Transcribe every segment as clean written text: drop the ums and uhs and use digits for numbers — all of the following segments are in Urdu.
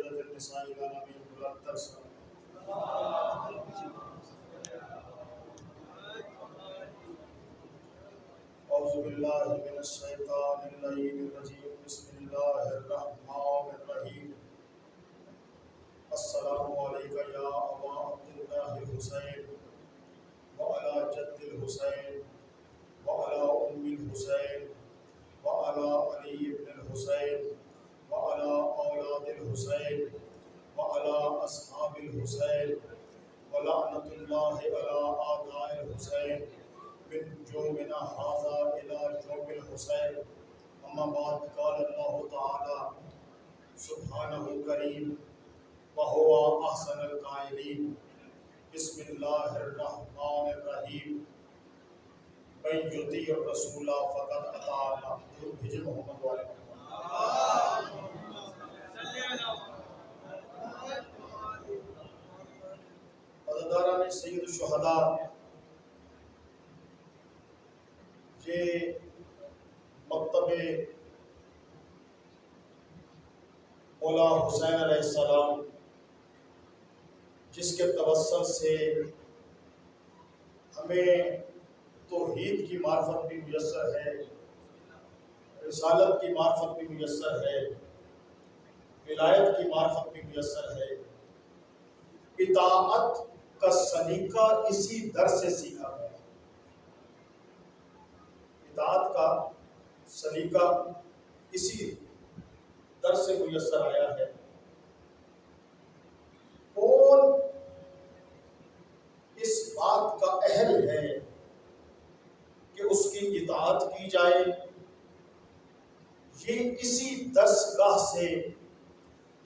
سیدۃ النساء العالمین بلند تر اعوذ باللہ من الشیطان اللعین الرجیم بسم اللہ الرحمن الرحیم السلام علیک یا ابا عبداللہ الحسین وعلی جد الحسین وعلی ام الحسین وعلی علی بن الحسین وعلی اولاد الحسین وعلی اصحاب الحسین ولعنۃ اللہ علی اعداء الحسین من یومنا ھذا الی یوم الحسین اما بعد قال اللہ تعالی سبحانہ کریم وهو احسن القائلین بسم اللہ الرحمن الرحیم من یطیع الرسول فقد اطاع اللہ بھیجے محمد والے عزاداران سید الشہداء، یہ مکتب مولا حسین علیہ السلام جس کے توسل سے ہمیں توحید کی معرفت بھی میسر ہے، رسالت کی معرفت بھی میسر ہے، ولایت کی معرفت بھی میسر ہے، اطاعت کا سلیقہ اسی در سے سیکھا گیا۔ اطاعت کا سلیقہ اسی در سے میسر آیا ہے۔ کون اس بات کا اہل ہے کہ اس کی اطاعت کی جائے، یہ اسی درسگاہ سے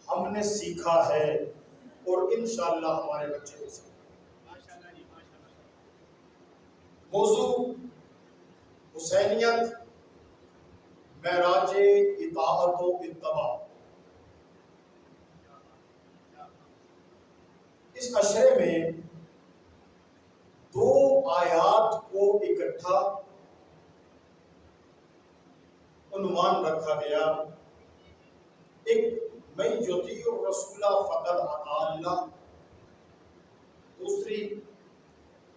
ہم نے سیکھا ہے اور انشاءاللہ ہمارے بچے کو سیکھا۔ موضوع حسینیت، معراج اطاعت و اتباع۔ اس اشرے میں دو آیات کو اکٹھا عنوان رکھا گیا، ایک من یطیع الرسول فقد اطاع اللہ، دوسری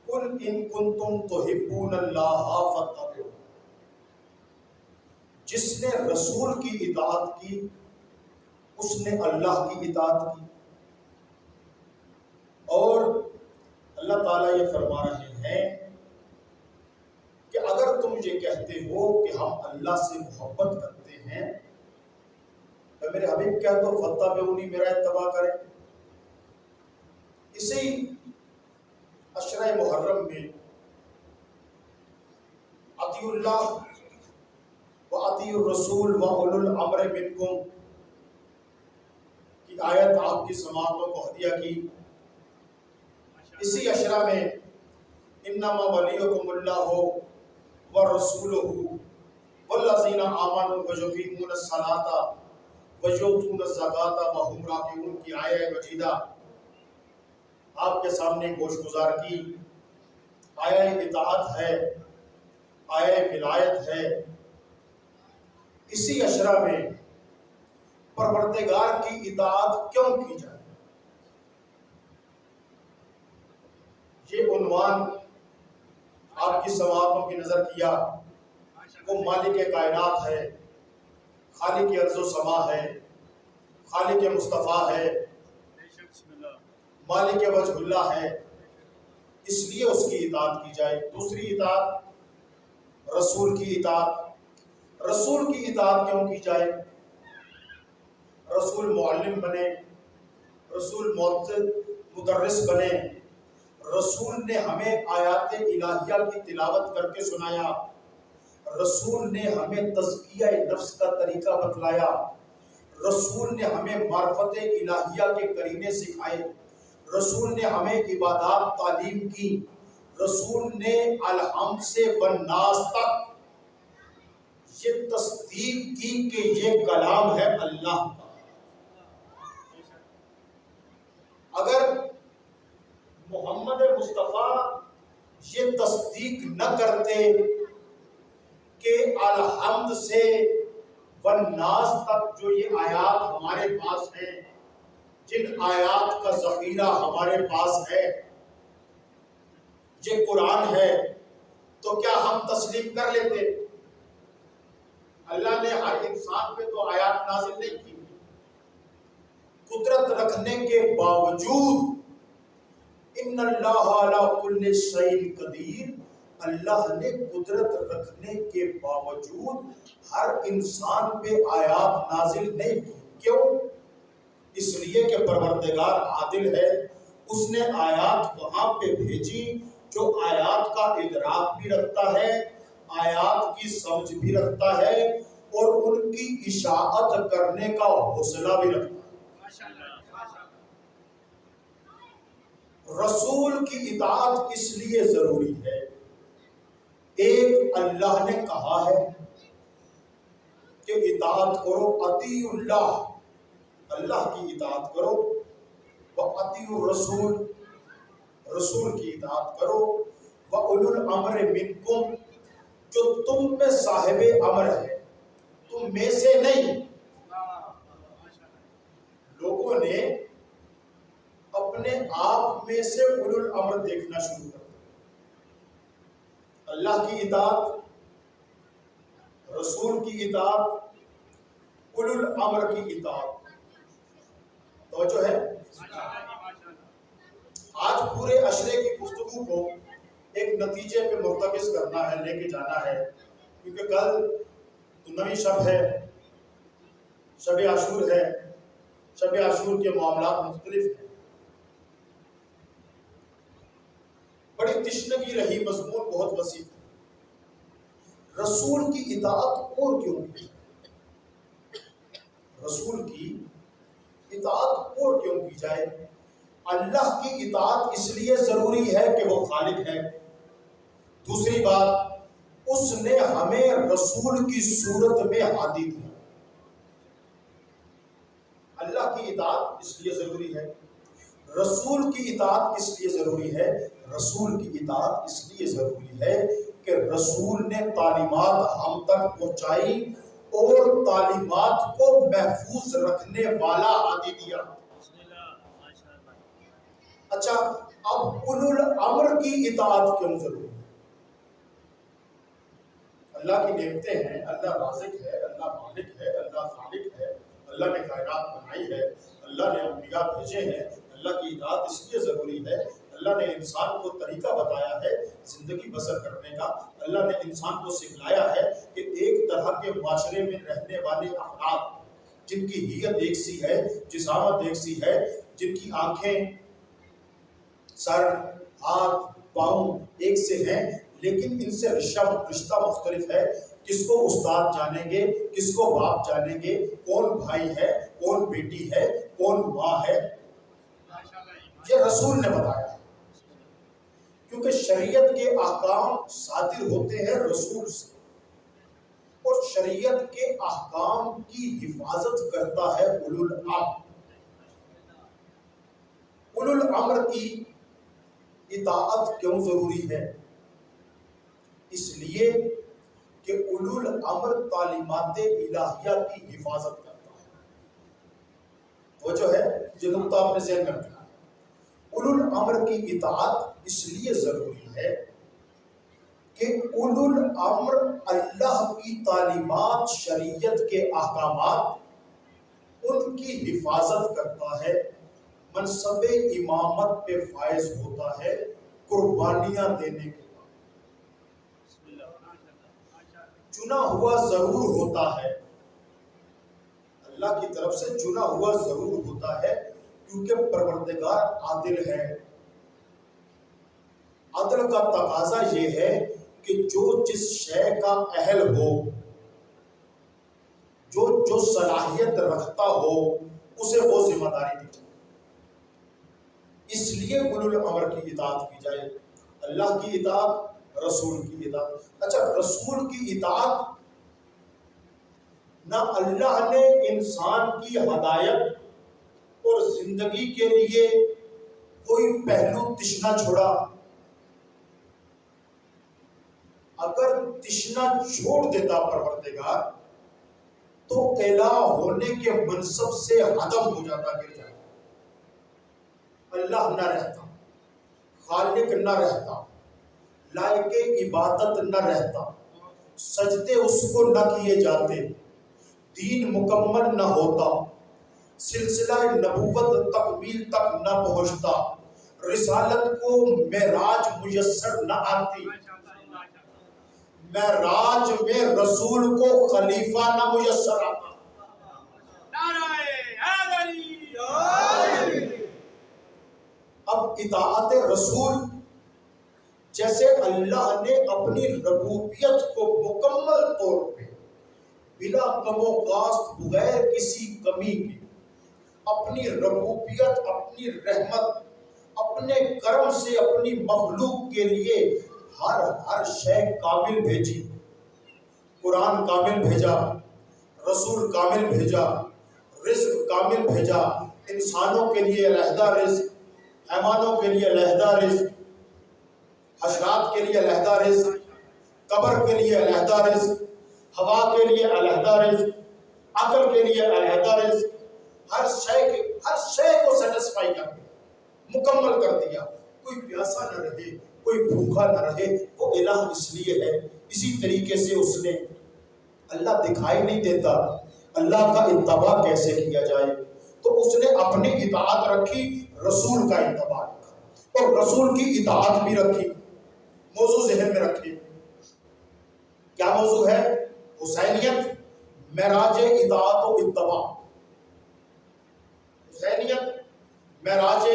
قل ان کنتم تحبون اللہ فاتبعوا۔ جس نے رسول کی اطاعت کی اس نے اللہ کی اطاعت کی، اور اللہ تعالیٰ یہ فرما رہے ہیں کہ اگر تم یہ کہتے ہو کہ ہم اللہ سے محبت کرتے ہیں تو میرے حبیب کہہ دو فاتبعونی، میرا اتباع کریں۔ اسی عشرہ محرم میں اطیعوا اللہ وَأَطِیعُوا الرَّسُولَ وَأُولُو الْأَمْرِ مِنْکُمْ کی آیت آپ کی سماعتوں کو ہدیہ کی۔ اسی عشرہ میں اِنَّمَا وَلِيُّکُمُ اللَّهُ وَرَسُولُهُ وَالَّذِينَ آمَنُوا وَيُقِیمُونَ الصَّلَاةَ وَيُؤْتُونَ الزَّکَاةَ وَهُمْ رَاکعُونَ کی آیہ مجیدہ آپ کے سامنے گوش گزار کی۔ آیہ اطاعت ہے، آیہ ولایت ہے۔ اسی عشرہ میں پروردگار کی اطاعت کیوں کی جائے، یہ عنوان آپ کی سماعتوں کی نظر کیا۔ وہ مالک کائنات ہے، خالق ارض و سما ہے، خالق مصطفیٰ ہے، مالک وجہ اللہ ہے، اس لیے اس کی اطاعت کی جائے۔ دوسری اطاعت رسول کی اطاعت۔ رسول کی اطاعت کیوں کی جائے؟ رسول معلم بنے، رسول مدرس بنے، رسول نے ہمیں آیات الہیہ کی تلاوت کر کے سنایا، رسول نے ہمیں تزکیہ نفس کا طریقہ بتلایا، رسول نے ہمیں معرفت الہیہ کے قرینے سکھائے، رسول نے ہمیں عبادات تعلیم کی، رسول نے الحمد سے والناس تک یہ تصدیق کی کہ یہ کلام ہے اللہ کا۔ اگر محمد مصطفیٰ یہ تصدیق نہ کرتے کہ الحمد سے والناس تک جو یہ آیات ہمارے پاس ہیں جن آیات کا ذخیرہ ہمارے پاس ہے، یہ قرآن ہے، تو کیا ہم تسلیم کر لیتے؟ اللہ نے ہر انسان پہ تو آیات نازل نہیں کی، قدرت رکھنے کے باوجود ان اللہ علی کل شیء قدیر، اللہ نے قدرت رکھنے کے باوجود ہر انسان پہ آیات نازل نہیں کی۔ کیوں؟ اس لیے کہ پروردگار عادل ہے، اس نے آیات وہاں پہ بھیجی جو آیات کا ادراک بھی رکھتا ہے، آیات کی سمجھ بھی رکھتا ہے، اور ان کی اشاعت کرنے کا حوصلہ بھی رکھتا ہے۔ رسول کی اطاعت اس لیے ضروری ہے، ایک اللہ نے کہا ہے کہ اطاعت کرو، اطیعوا اللہ، اللہ کی اطاعت کرو، واطیعوا الرسول، رسول کی اطاعت کرو، واولو الامر منکم، جو تم میں صاحب امر ہے، تم میں سے نہیں۔ لوگوں نے اپنے آپ میں سے اولو الامر دیکھنا شروع کر دیا۔ اللہ کی اطاعت، رسول کی اطاعت، اولو الامر کی اطاعت، توجہ ہے؟ آج پورے عشرے کی گفتگو کو ایک نتیجے پہ مرتکز کرنا ہے، لے کے جانا ہے، کیونکہ کل تو نئی شب ہے، شب عاشور ہے، شب عاشور کے معاملات مختلف ہیں۔ بڑی تشنگی رہی، مضمون بہت وسیع ہے۔ رسول کی اطاعت اور کیوں کی؟ رسول کی اطاعت اور کیوں کی جائے؟ اللہ کی اطاعت اس لیے ضروری ہے کہ وہ خالق ہے۔ دوسری بات، اس نے ہمیں رسول کی صورت میں ہادی دیا۔ اللہ کی اطاعت اس لیے ضروری ہے، رسول کی اطاعت اس لیے ضروری ہے، رسول کی اطاعت اس لیے ضروری ہے کہ رسول نے تعلیمات ہم تک پہنچائی اور تعلیمات کو محفوظ رکھنے والا ہادی دیا۔ اچھا، اب اولو الامر کی اطاعت کیوں ضروری ہے؟ اللہ کی نعمتیں ہیں، اللہ رازق ہے، اللہ مالک ہے، اللہ خالق ہے، اللہ نے کائنات بنائی ہے، اللہ نے انبیاء بھیجے ہیں۔ اللہ کی اطاعت اس لیے ضروری ہے، اللہ نے انسان کو طریقہ بتایا ہے زندگی بسر کرنے کا، اللہ نے انسان کو سکھلایا ہے کہ ایک طرح کے معاشرے میں رہنے والے افراد جن کی ہیئت ایک سی ہے، جسامت ایک سی ہے، جن کی آنکھیں، سر، ہاتھ، پاؤں ایک سے ہیں، لیکن ان سے رشتہ مختلف ہے۔ کس کو استاد جانیں گے، کس کو باپ جانیں گے، کون بھائی ہے، کون بیٹی ہے، کون ماں ہے، یہ رسول نے بتایا ہے۔ کیونکہ شریعت کے احکام صادر ہوتے ہیں رسول سے، اور شریعت کے احکام کی حفاظت کرتا ہے اولو الامر۔ اولو الامر کی اطاعت کیوں ضروری ہے؟ اس لیے کہ اولو الامر تعلیمات الہیہ کی حفاظت کرتا ہے۔ وہ جو ہے جو نقطہ اپنے ذہن میں رکھنا ہے، اولو الامر کی اطاعت اس لیے ضروری ہے کہ اولو الامر اللہ کی تعلیمات، شریعت کے احکامات، ان کی حفاظت کرتا ہے، منصب امامت پہ فائز ہوتا ہے، قربانیاں دینے کے بعد چنا ہوا ضرور ہوتا ہے، اللہ کی طرف سے چنا ہوا ضرور ہوتا ہے، کیونکہ پروردگار عادل ہے۔ عدل کا تقاضا یہ ہے کہ جو جس شے کا اہل ہو، جو صلاحیت رکھتا ہو، اسے وہ ذمہ داری دی جائے۔ اس لیے اولو الامر کی اطاعت کی جائے، اللہ کی اطاعت، رسول کی اطاعت۔ اچھا، رسول کی اطاعت نہ اللہ نے انسان کی ہدایت اور زندگی کے لیے کوئی پہلو تشنا چھوڑا۔ اگر تشنا چھوڑ دیتا پروردگار تو الہ ہونے کے منصب سے عدم ہو جاتا، گر جاتا۔ اللہ نہ رہتا، خالق نہ رہتا، لائق عبادت نہ رہتا، سجدے اس کو نہ کیے جاتے، دین مکمل نہ ہوتا، سلسلہ نبوت تکمیل تک نہ پہنچتا، رسالت کو معراج میسر نہ آتی، معراج میں رسول کو خلیفہ نہ میسر آتا۔ اب اطاعت رسول جیسے اللہ نے اپنی ربوبیت کو مکمل طور پہ بلا کم و کاست بغیر کسی کمی کے اپنی ربوبیت، اپنی رحمت، اپنے کرم سے اپنی مخلوق کے لیے ہر شے کامل بھیجی، قرآن کامل بھیجا، رسول کامل بھیجا، رزق کامل بھیجا، انسانوں کے لیے علیحدہ رزق، حیوانوں کے لیے علیحدہ رزق، حشرات کے لیے علیحدہ رزق، قبر کے لیے علیحدہ رزق، ہوا کے لیے علیحدہ رزق، عقل کے لیے علیحدہ رزق، ہر شے کو سیٹسفائی کر دیا، مکمل کر دیا، کوئی پیاسا نہ رہے، کوئی بھوکا نہ رہے، وہ الہ اس لیے ہے۔ اسی طریقے سے اس نے اللہ دکھائی نہیں دیتا، اللہ کا اتباع کیسے کیا جائے، تو اس نے اپنی اطاعت رکھی، رسول کا اتباع رکھا، اور رسول کی اطاعت بھی رکھی۔ موضوع ذہن میں رکھیے، کیا موضوع ہے؟ حسینیت، معراج اطاعت و اتباع۔ حسینیت، معراج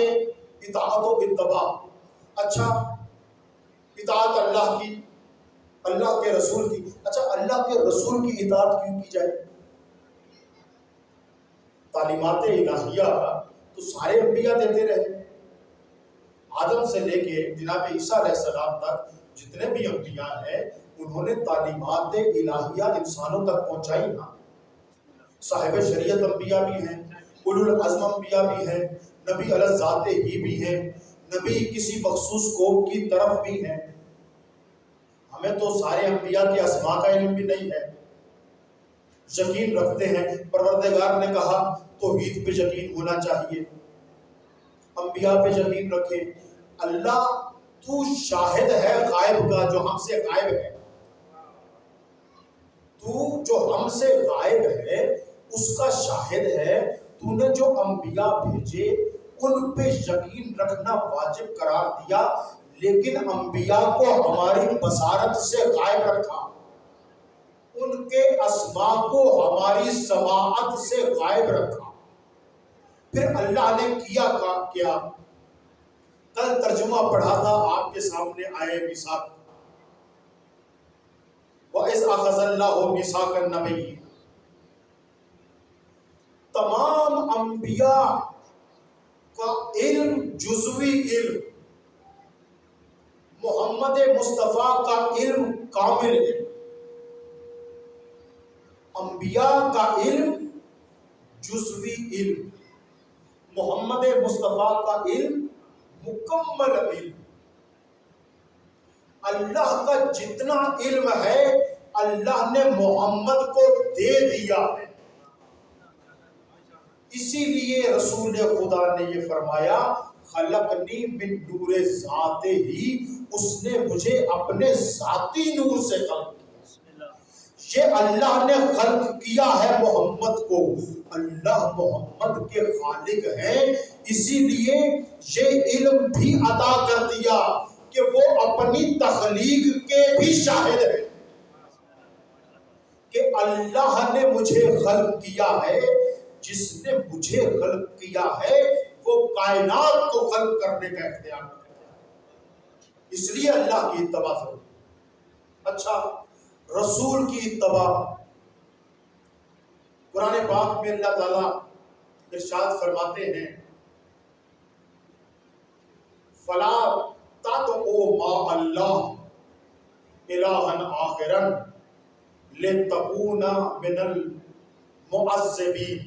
اطاعت و اتباع۔ اچھا، اطاعت اللہ کی، اللہ کے رسول کی۔ اچھا، اللہ کے رسول کی اطاعت کیوں کی جائے؟ تعلیمات الہیہ تو سارے انبیاء دیتے رہے، آدم سے لے کے جناب عیسیٰ علیہ السلام تک جتنے بھی انبیاء ہیں انہوں نے تعلیمات الہیہ انسانوں تک پہنچائی نا۔ صاحب شریعت انبیاء بھی ہیں، اولو العزم انبیاء بھی ہیں، نبی علیہ ذات ہی بھی ہیں، نبی کسی مخصوص قوم کی طرف بھی ہیں۔ ہمیں تو سارے انبیاء کے اسماء کا علم بھی نہیں ہے، یقین رکھتے ہیں، پروردگار نے کہا توحید پہ یقین ہونا چاہیے، انبیاء پہ یقین رکھے۔ اللہ تو شاہد ہے غائب کا، جو ہم سے غائب ہے، تو جو ہم سے غائب ہے اس کا شاہد ہے، تو نے جو انبیاء بھیجے ان پہ یقین رکھنا واجب قرار دیا، لیکن انبیاء کو ہماری بصارت سے غائب رکھا، ان کے اسماء کو ہماری سماعت سے غائب رکھا۔ پھر اللہ نے کیا کیا؟ کل ترجمہ پڑھا تھا آپ کے سامنے آئے میثاق، وَإِذْ أَخَذَ اللَّهُ مِيثَاقَ النَّبِيِّينَ۔ تمام انبیاء کا علم جزوی علم، محمد مصطفیٰ کا علم کامل علم، انبیاء کا علم جزوی علم، محمد مصطفیٰ کا علم مکمل علم۔ اللہ کا جتنا علم ہے اللہ نے محمد کو دے دیا ہے، اسی لیے رسول خدا نے یہ فرمایا خلقنی من نور ذات ہی، اس نے مجھے اپنے ذاتی نور سے خلق کیا۔ یہ اللہ نے خلق کیا ہے محمد کو، اللہ محمد کے خالق ہیں، اسی لیے یہ علم بھی عطا کر دیا کہ وہ اپنی تخلیق کے بھی شاہد ہے کہ اللہ نے مجھے خلق کیا ہے، جس نے مجھے خلق کیا ہے وہ کائنات کو خلق کرنے کا اختیار کرتا ہے، اس لیے اللہ کی اتباع ضروری۔ اچھا، رسول کی اتباع، قرآن پاک میں اللہ تعالیٰ ارشاد فرماتے ہیں فَلَا تَدْعُوا مَعَ اللَّهِ إِلَٰهًا آخَرَ لِتَكُونَ مِنَ الْمُعَذَّبِينَ۔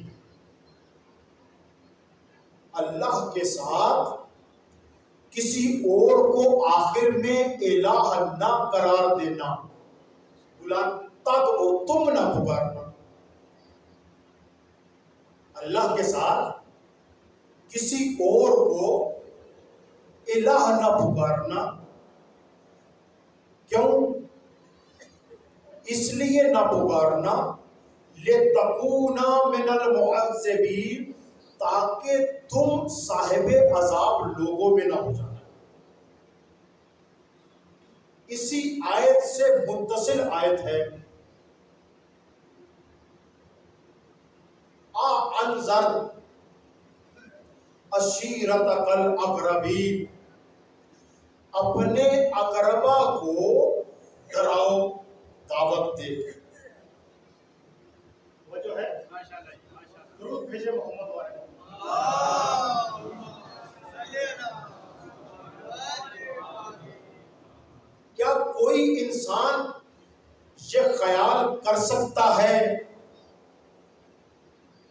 اللہ کے ساتھ کسی اور کو آخر میں الہ نہ قرار دینا، تدعو تم نہ پکارنا، اللہ کے ساتھ کسی اور کو الہ نہ پکارنا. کیوں؟ اس لیے نہ پکارنا لِتَكُونَ مِنَ الْمُعَذِّبِينَ، تاکہ تم صاحب عذاب لوگوں میں نہ ہو جانا. اسی آیت سے متصل آیت ہے انذر عشیرتک الاقربین، اپنے اقربا کو ڈراؤ، دعوت دے. وہ جو ہے درود بھیجے محمد والے. کیا کوئی انسان یہ خیال کر سکتا ہے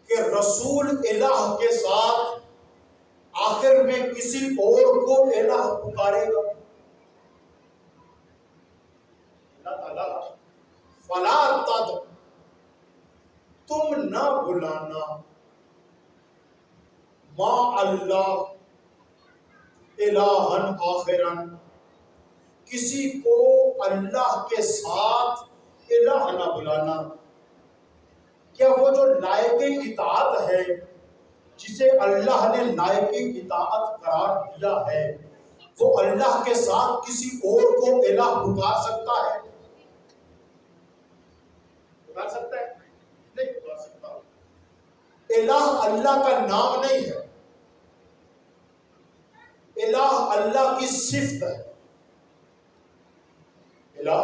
کہ رسول الہ کے ساتھ آخر میں کسی اور کو الہ پکارے گا؟ اللہ تعالیٰ فلا تد، تم نہ بلانا ما اللہ الہن آخرن، کسی کو اللہ کے ساتھ الہ نہ بلانا. کیا وہ جو لائق اطاعت ہے، جسے اللہ نے لائق اطاعت قرار دیا ہے، وہ اللہ کے ساتھ کسی اور کو الہ پکار سکتا ہے؟ پکار سکتا ہے؟ نہیں پکار سکتا. الہ اللہ کا نام نہیں ہے، الہ اللہ کی صفت ہے. الہ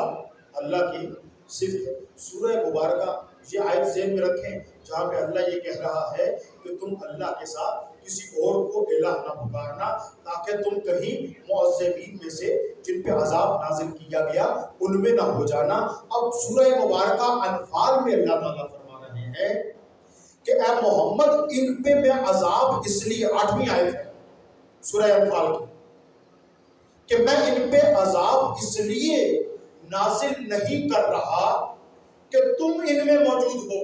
اللہ کی صفت ہے. سورہ مبارکہ یہ آیت ذہن میں رکھیں جہاں پہ اللہ یہ کہہ رہا ہے کہ تم اللہ کے ساتھ کسی اور کو الہ نہ پکارنا، تاکہ تم کہیں معذبین میں سے جن پہ عذاب نازل کیا گیا ان میں نہ ہو جانا. اب سورہ مبارکہ انفال میں اللہ تعالیٰ فرما رہے ہیں کہ اے محمد ان پہ میں عذاب اس لیے، 8ویں آیت ہے سورہ انفال کی، کہ میں ان پہ عذاب اس لیے نازل نہیں کر رہا کہ تم ان میں موجود ہو.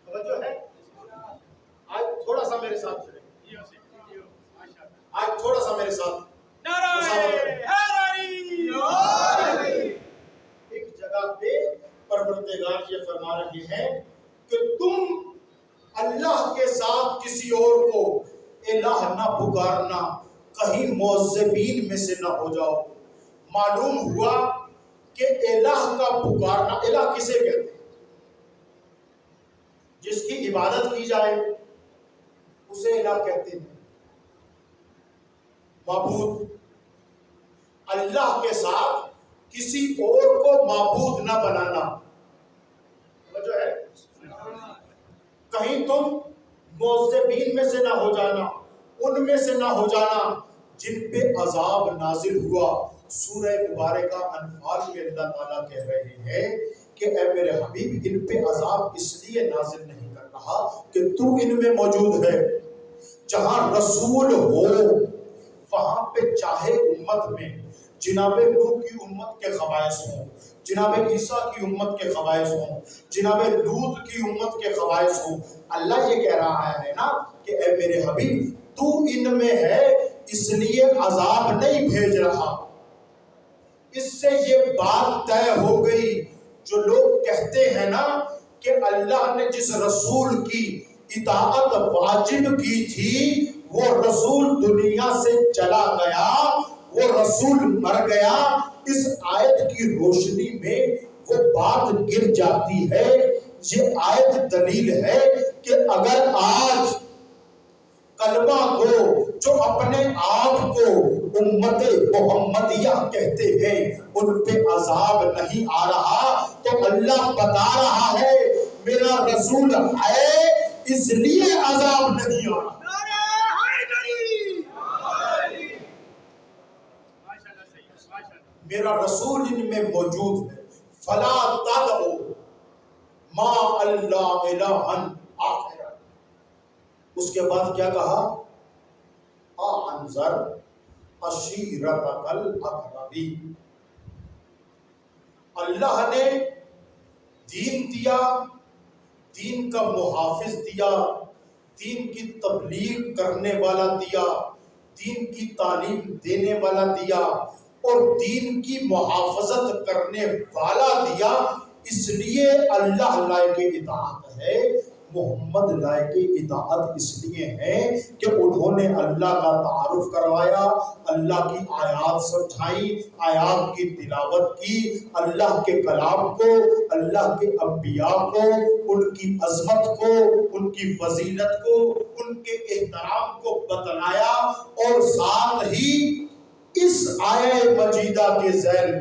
توجہ ہے؟ آج تھوڑا سا میرے ساتھ چلیں، آج تھوڑا سا میرے ساتھ. ایک جگہ پہ پروردگار یہ فرما رہے ہیں کہ تم اللہ کے ساتھ کسی اور کو الہ نہ پکارنا، کہیں معذبین میں سے نہ ہو جاؤ. معلوم ہوا کہ الہ کا پکارنا، الہ کسے کہتے ہیں؟ جس کی عبادت کی جائے اسے الہ کہتے ہیں. معبود، اللہ کے ساتھ کسی اور کو معبود نہ بنانا. جو ہے کہیں تم معذبین میں سے نہ ہو جانا، ان میں سے نہ ہو جانا جن پہ عذاب نازل ہوا. سورہ مبارکہ انفال میں اللہ تعالیٰ کہہ رہے ہیں کہ اے میرے حبیب ان پہ عذاب اس لیے نازل نہیں کر رہا کہ تو ان میں موجود ہے. جہاں رسول ہو وہاں پہ چاہے امت میں جناب نوح کی امت کے خبائث ہوں، جناب عیسیٰ کی امت کے خبائث ہوں، جناب لوط کی امت کے خبائث ہوں، اللہ یہ کہہ رہا ہے نا کہ اے میرے حبیب تو ان میں ہے اس لیے عذاب نہیں بھیج رہا. اس سے یہ بات طے ہو گئی جو لوگ کہتے ہیں نا کہ اللہ نے جس رسول کی اطاعت واجب کی تھی وہ رسول دنیا سے چلا گیا، وہ رسول مر گیا. اس آیت کی روشنی میں وہ بات گر جاتی ہے. یہ آیت دلیل ہے کہ اگر آج کلمہ کو جو اپنے آپ کو امت محمدیہ کہتے ہیں ان پہ عذاب نہیں آ رہا تو اللہ بتا رہا ہے میرا رسول ہے اس لیے عذاب نہیں آ رہا. میرا رسول ان میں موجود ہے. فلا تدعوا ما اللہ الہن آخر. اس کے بعد کیا کہا؟ انذر عشیرتک الاقربین. اللہ نے دین دیا، دین کا محافظ دیا، دین کی تبلیغ کرنے والا دیا، دین کی تعلیم دینے والا دیا اور دین کی محافظت کرنے والا دیا، اس لیے اللہ لائق اطاعت ہے، محمد لائق اطاعت اس لیے ہے کہ انہوں نے اللہ کا تعارف کروایا، اللہ کی آیات سمجھائی، آیات کی تلاوت کی، اللہ کے کلام کو، اللہ کے انبیاء کو، ان کی عظمت کو، ان کی فضیلت کو، ان کے احترام کو بتلایا، اور ساتھ ہی اس آیہ مجیدہ کے ذیل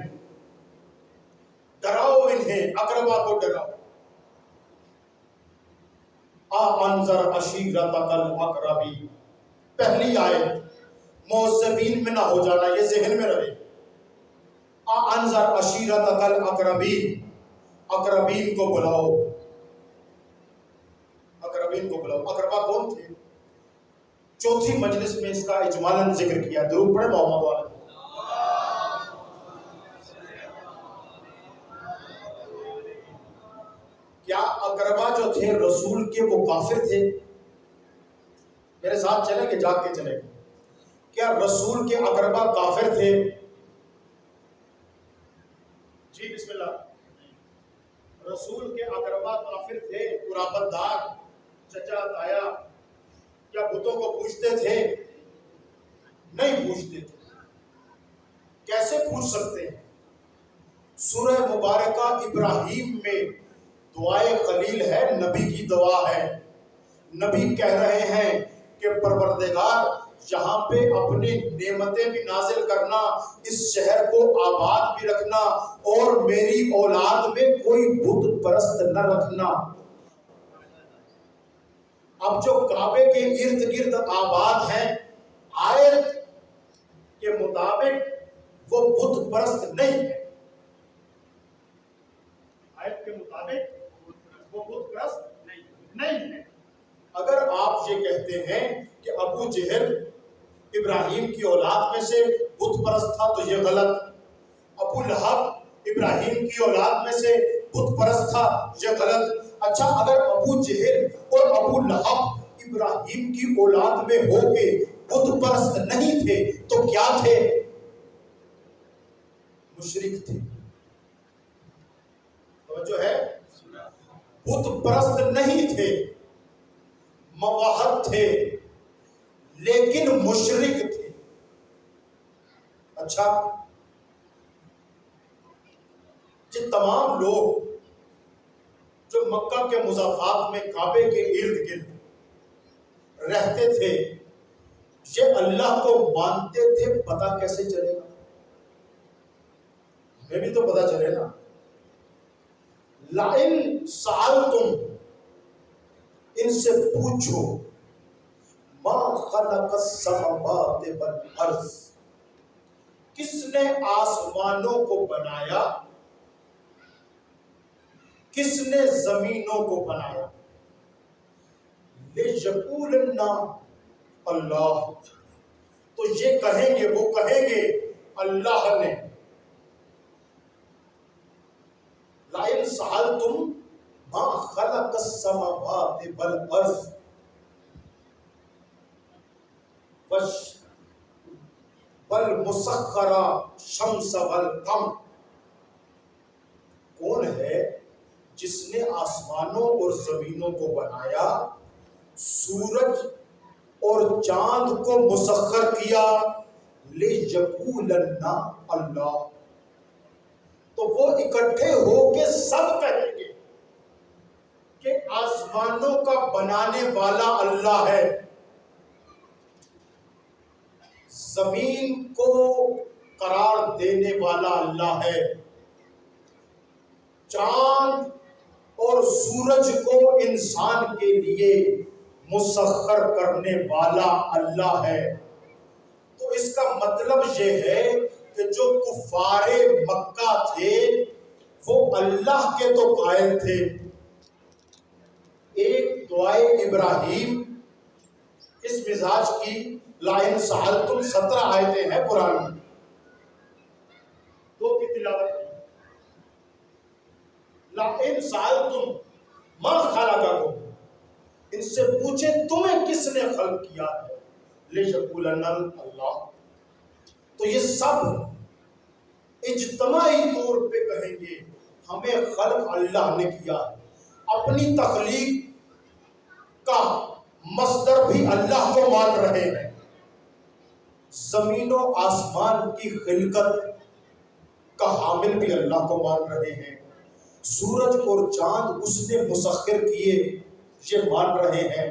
ڈراؤ انہیں، اقربا کو ڈراؤ۔ انذر عشیرتک الاقربین، پہلی آیت معذبین میں نہ ہو جانا، یہ ذہن میں رہے۔ انذر عشیرتک الاقربین، اقربین کو بلاؤ، اقربین کو بلاؤ۔ اقربا کون تھے؟ چوتھی مجلس میں اس کا اجمالاً ذکر کیا، درود پڑھے محمد والے۔ کیا اقربا جو تھے رسول کے وہ کافر تھے؟ میرے ساتھ چلیں گے، جاگ کے چلیں گے۔ کیا رسول کے اقربا کافر تھے؟ جی بسم اللہ۔ رسول کے اقربا کافر تھے؟ قرابت دار، چچا تایا، کیا بتوں کو پوجتے تھے؟ نہیں پوجتے تھے۔ کیسے پوچھ سکتے ہیں؟ سورہ مبارکہ ابراہیم میں دعائے خلیل ہے، نبی کی دعا ہے۔ نبی کہہ رہے ہیں کہ پروردگار یہاں پہ اپنی نعمتیں بھی نازل کرنا، اس شہر کو آباد بھی رکھنا، اور میری اولاد میں کوئی بت پرست نہ رکھنا۔ اب جو کعبے کے ارد گرد آباد ہیں، آیت کے مطابق وہ بت پرست نہیں ہے، آیت کے مطابق وہ بت پرست نہیں ہے۔ اگر آپ یہ کہتے ہیں کہ ابو جہل ابراہیم کی اولاد میں سے بت پرست تھا تو یہ غلط، ابو لہب ابراہیم کی اولاد میں سے بت پرست تھا، یہ غلط۔ اچھا، اگر ابو جہل اور ابو لہب ابراہیم کی اولاد میں ہو کے بت پرست نہیں تھے تو کیا تھے؟ مشرک تھے۔ توجہ ہے؟ بت پرست نہیں تھے، موحد تھے، لیکن مشرک تھے۔ اچھا، یہ تمام لوگ جو مکہ کے مضافات میں کعبے کے ارد گرد رہتے تھے، یہ اللہ کو مانتے تھے، پتہ کیسے چلے گا؟ ہمیں بھی تو پتہ چلے نا۔ لَئِن سَأَلْتُمْ، ان سے پوچھو، ما خلق السماوات والارض، کس نے آسمانوں کو بنایا، کس نے زمینوں کو بنایا؟ لِيَقُولُنَّ اللہ، تو یہ کہیں گے، وہ کہیں گے اللہ نے۔ لَئِن سَأَلْتُمْ ما خلق السماوات والارض والمسخر الشمس والقمر، کون ہے جس نے آسمانوں اور زمینوں کو بنایا، سورج اور چاند کو مسخر کیا؟ لِيَقُولَنَّ اللہ، تو وہ اکٹھے ہو کے سب کہیں گے کہ آسمانوں کا بنانے والا اللہ ہے، زمین کو قرار دینے والا اللہ ہے، چاند اور سورج کو انسان کے لیے مسخر کرنے والا اللہ ہے۔ تو اس کا مطلب یہ ہے کہ جو کفار مکہ تھے وہ اللہ کے تو قائل تھے۔ ایک دعائے ابراہیم اس مزاج کی، لَئِن سَأَلْتُمْ 17 آیتیں ہیں قرآن میں، دو کی تلاوت کی۔ لَئِن سَأَلْتُمْ مَا خَلَقَكُمْ، ان سے پوچھے تمہیں کس نے خلق کیا ہے، لیقولن اللہ. تو یہ سب اجتماعی طور پہ کہیں گے ہمیں خلق اللہ نے کیا ہے. اپنی تخلیق کا مصدر بھی اللہ کو مان رہے ہیں. زمین و آسمان کی خلقت کا حامل بھی اللہ کو مان رہے ہیں. سورج اور چاند اس نے مسخر کیے یہ مان رہے ہیں.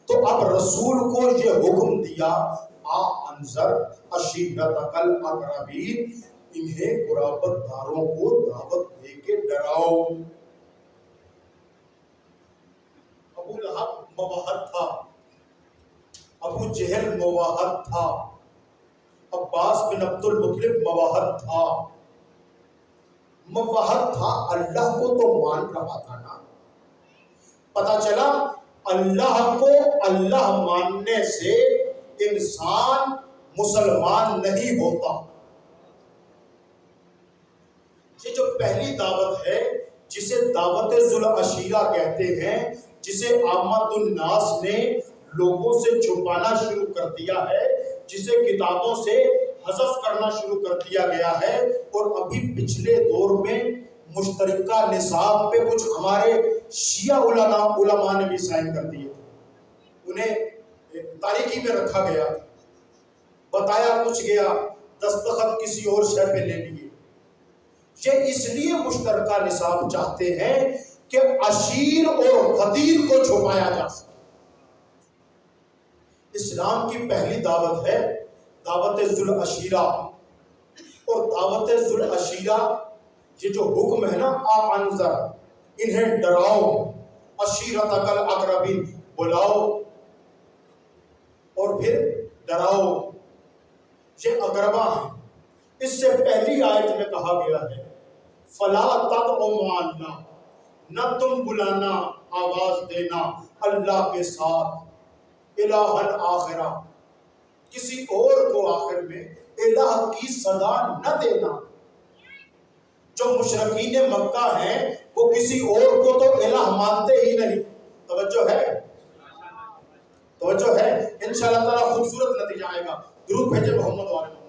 تو اب رسول کو یہ حکم دیا انذر عشیرتک الاقربین، انہیں قرابت داروں کو دعوت دے کے ڈراؤ. ابو لہب موحد تھا، ابو جہل موحد تھا، عباس بن عبد المطلب موحد تھا. موحد تھا، اللہ کو تو مان رہا تھا نا. پتا چلا اللہ کو اللہ ماننے سے انسان مسلمان نہیں ہوتا. یہ جو پہلی دعوت ہے جسے دعوت ذوالعشیرہ کہتے ہیں، جسے عامۃ الناس نے لوگوں سے چھپانا شروع کر دیا ہے، جسے کتابوں سے حذف کرنا شروع کر دیا گیا ہے، اور ابھی پچھلے دور میں مشترکہ نصاب پہ کچھ ہمارے شیعہ علماء نے بھی سائن کر دیے. انہیں تاریخی میں رکھا گیا، بتایا کچھ گیا، دستخط کسی اور شے پہ لے لیے. یہ اس لیے مشترکہ نصاب چاہتے ہیں کہ عشیر اور غدیر کو چھپایا جا سکے. اسلام کی پہلی دعوت ہے دعوت ذوالعشیرہ، اور دعوت ذوالعشیرہ یہ جو حکم ہے نا انذر، انہیں ڈراؤ، عشیرتک الاقربین بلاؤ اور پھر ڈراؤ. یہ اقربا ہے. اس سے پہلی آیت میں کہا گیا ہے فلا تدعوا مع اللہ، نہ تم بلانا، آواز دینا اللہ کے ساتھ الہًا آخرہ، کسی اور کو آخر میں الہ کی صدا نہ دینا. جو مشرکین مکہ ہیں وہ کسی اور کو تو الہ مانتے ہی نہیں. توجہ ہے، توجہ ہے. انشاءاللہ تعالیٰ خوبصورت نتیجہ آئے گا. درود بھیجے محمد والے محمد.